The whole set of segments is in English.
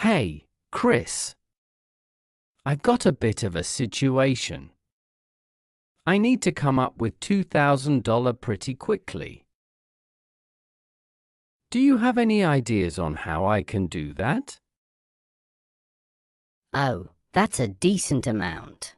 Hey, Chris, I've got a bit of a situation. I need to come up with $2,000 pretty quickly. Do you have any ideas on how I can do that? Oh, that's a decent amount.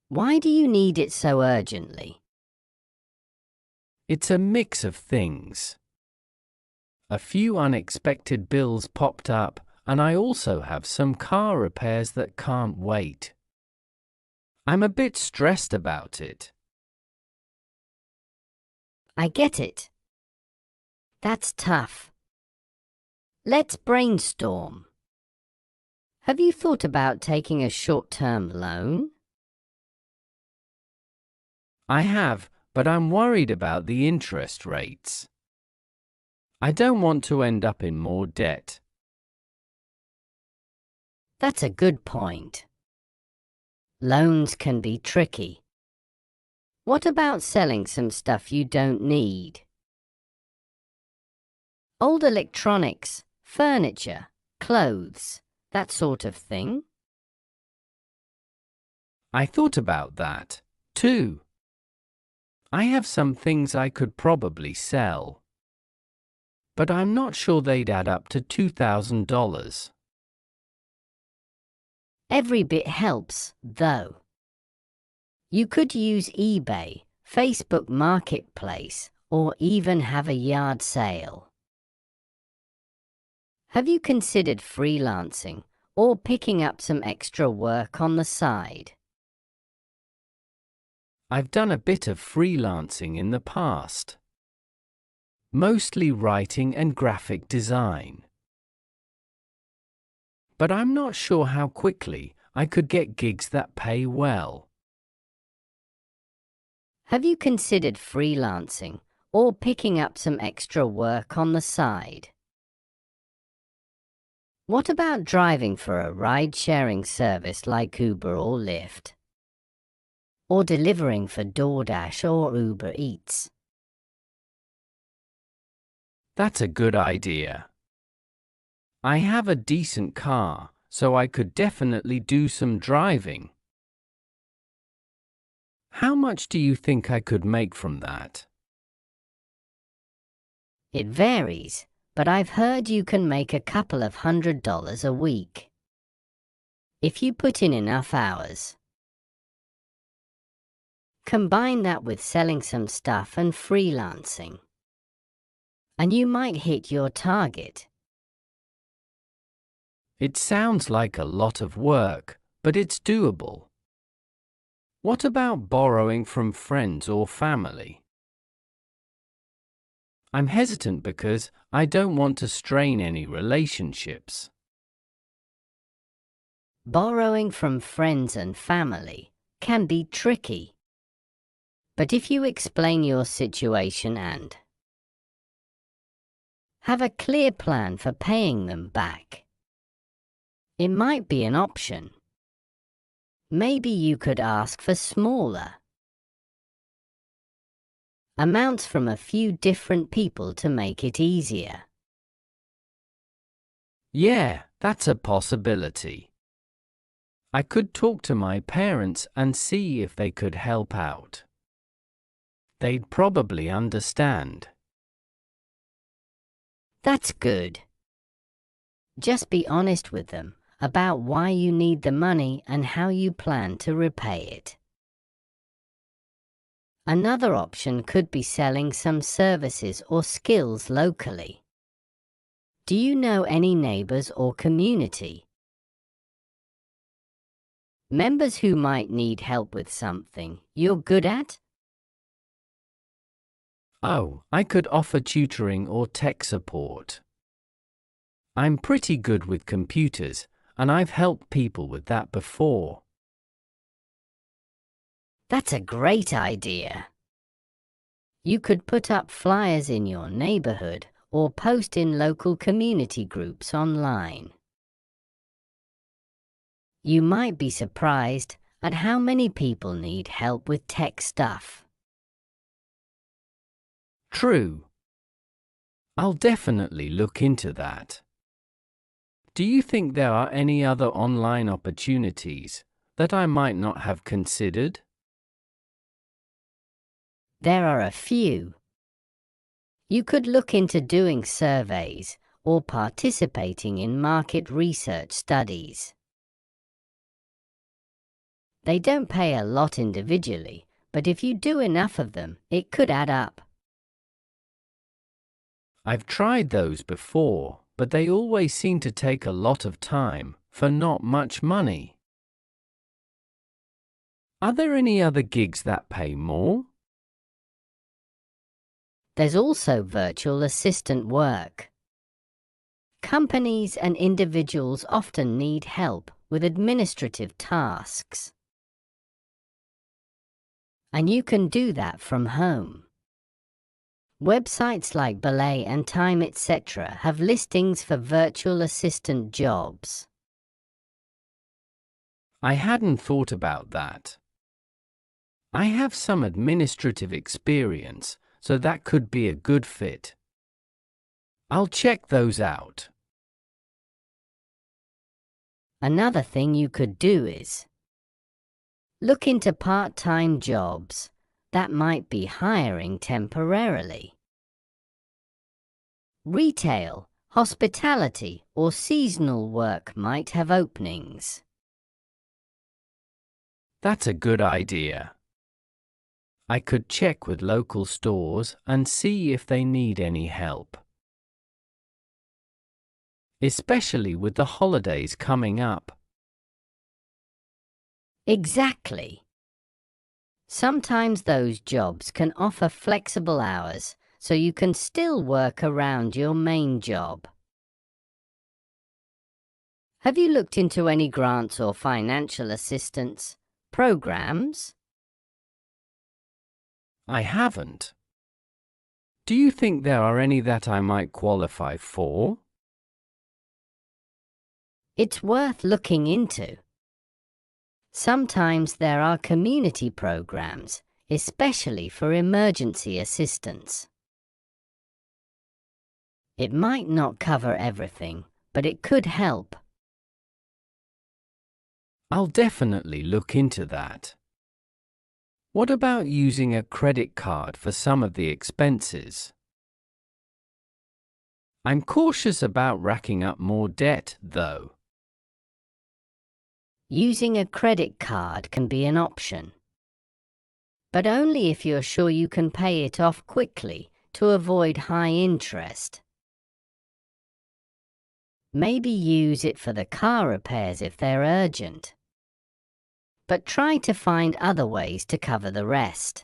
Why do you need it so urgently? It's a mix of things. A few unexpected bills popped up, and I also have some car repairs that can't wait. I'm a bit stressed about it. I get it. That's tough. Let's brainstorm. Have you thought about taking a short-term loan? I have, but I'm worried about the interest rates. I don't want to end up in more debt. That's a good point. Loans can be tricky. What about selling some stuff you don't need? Old electronics, furniture, clothes, that sort of thing? I thought about that, too. I have some things I could probably sell. But I'm not sure they'd add up to $2,000. Every bit helps, though. You could use eBay, Facebook Marketplace, or even have a yard sale. Have you considered freelancing or picking up some extra work on the side? I've done a bit of freelancing in the past. Mostly writing and graphic design. But I'm not sure how quickly I could get gigs that pay well. Have you considered freelancing or picking up some extra work on the side? What about driving for a ride-sharing service like Uber or Lyft? Or delivering for DoorDash or Uber Eats? That's a good idea. I have a decent car, so I could definitely do some driving. How much do you think I could make from that? It varies, but I've heard you can make a couple of $100 a week. If you put in enough hours. Combine that with selling some stuff and freelancing, and you might hit your target. It sounds like a lot of work, but it's doable. What about borrowing from friends or family? I'm hesitant because I don't want to strain any relationships. Borrowing from friends and family can be tricky. But if you explain your situation and have a clear plan for paying them back, it might be an option. Maybe you could ask for smaller amounts from a few different people to make it easier. Yeah, that's a possibility. I could talk to my parents and see if they could help out. They'd probably understand. That's good. Just be honest with them about why you need the money and how you plan to repay it. Another option could be selling some services or skills locally. Do you know any neighbors or community members who might need help with something you're good at? Oh, I could offer tutoring or tech support. I'm pretty good with computers, and I've helped people with that before. That's a great idea. You could put up flyers in your neighborhood or post in local community groups online. You might be surprised at how many people need help with tech stuff. True. I'll definitely look into that. Do you think there are any other online opportunities that I might not have considered? There are a few. You could look into doing surveys or participating in market research studies. They don't pay a lot individually, but if you do enough of them, it could add up. I've tried those before, but they always seem to take a lot of time for not much money. Are there any other gigs that pay more? There's also virtual assistant work. Companies and individuals often need help with administrative tasks. And you can do that from home. Websites like Belay and Time etc. have listings for virtual assistant jobs. I hadn't thought about that. I have some administrative experience, so that could be a good fit. I'll check those out. Another thing you could do is look into part-time jobs that might be hiring temporarily. Retail, hospitality, or seasonal work might have openings. That's a good idea. I could check with local stores and see if they need any help. Especially with the holidays coming up. Exactly. Sometimes those jobs can offer flexible hours, so you can still work around your main job. Have you looked into any grants or financial assistance programs? I haven't. Do you think there are any that I might qualify for? It's worth looking into. Sometimes there are community programs, especially for emergency assistance. It might not cover everything, but it could help. I'll definitely look into that. What about using a credit card for some of the expenses? I'm cautious about racking up more debt, though. Using a credit card can be an option, but only if you're sure you can pay it off quickly to avoid high interest. Maybe use it for the car repairs if they're urgent, but try to find other ways to cover the rest.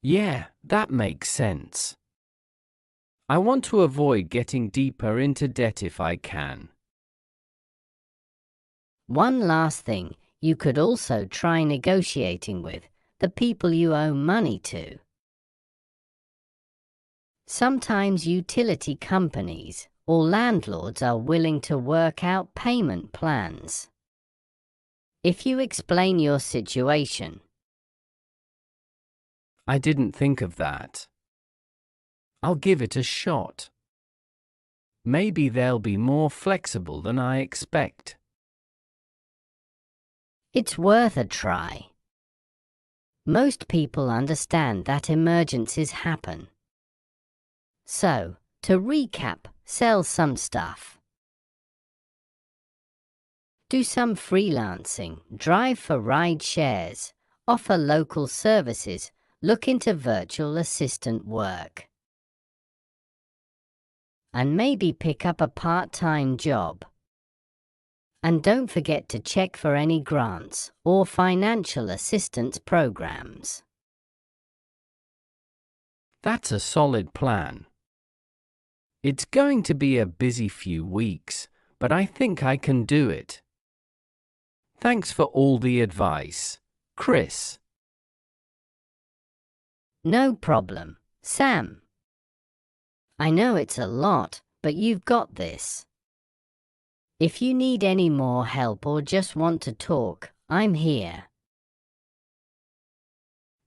Yeah, that makes sense. I want to avoid getting deeper into debt if I can. One last thing, you could also try negotiating with the people you owe money to. Sometimes utility companies or landlords are willing to work out payment plans. If you explain your situation. I didn't think of that. I'll give it a shot. Maybe they'll be more flexible than I expect. It's worth a try. Most people understand that emergencies happen. So, to recap, sell some stuff. Do some freelancing, drive for ride shares, offer local services, look into virtual assistant work. And maybe pick up a part-time job. And don't forget to check for any grants or financial assistance programs. That's a solid plan. It's going to be a busy few weeks, but I think I can do it. Thanks for all the advice, Chris. No problem, Sam. I know it's a lot, but you've got this. If you need any more help or just want to talk, I'm here.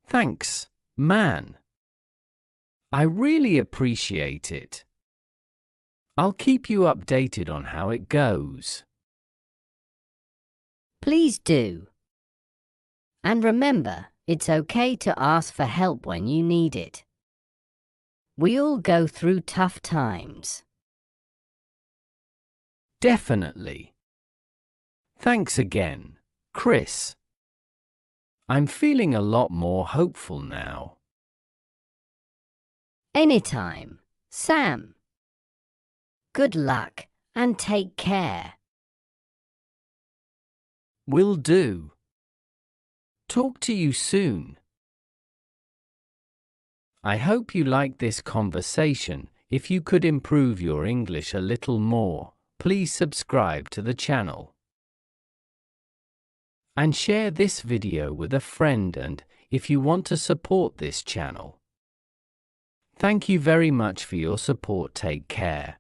Thanks, man. I really appreciate it. I'll keep you updated on how it goes. Please do. And remember, it's okay to ask for help when you need it. We all go through tough times. Definitely. Thanks again, Chris. I'm feeling a lot more hopeful now. Anytime, Sam. Good luck and take care. Will do. Talk to you soon. I hope you liked this conversation. If you could improve your English a little more, please subscribe to the channel. And share this video with a friend, and if you want to support this channel. Thank you very much for your support. Take care.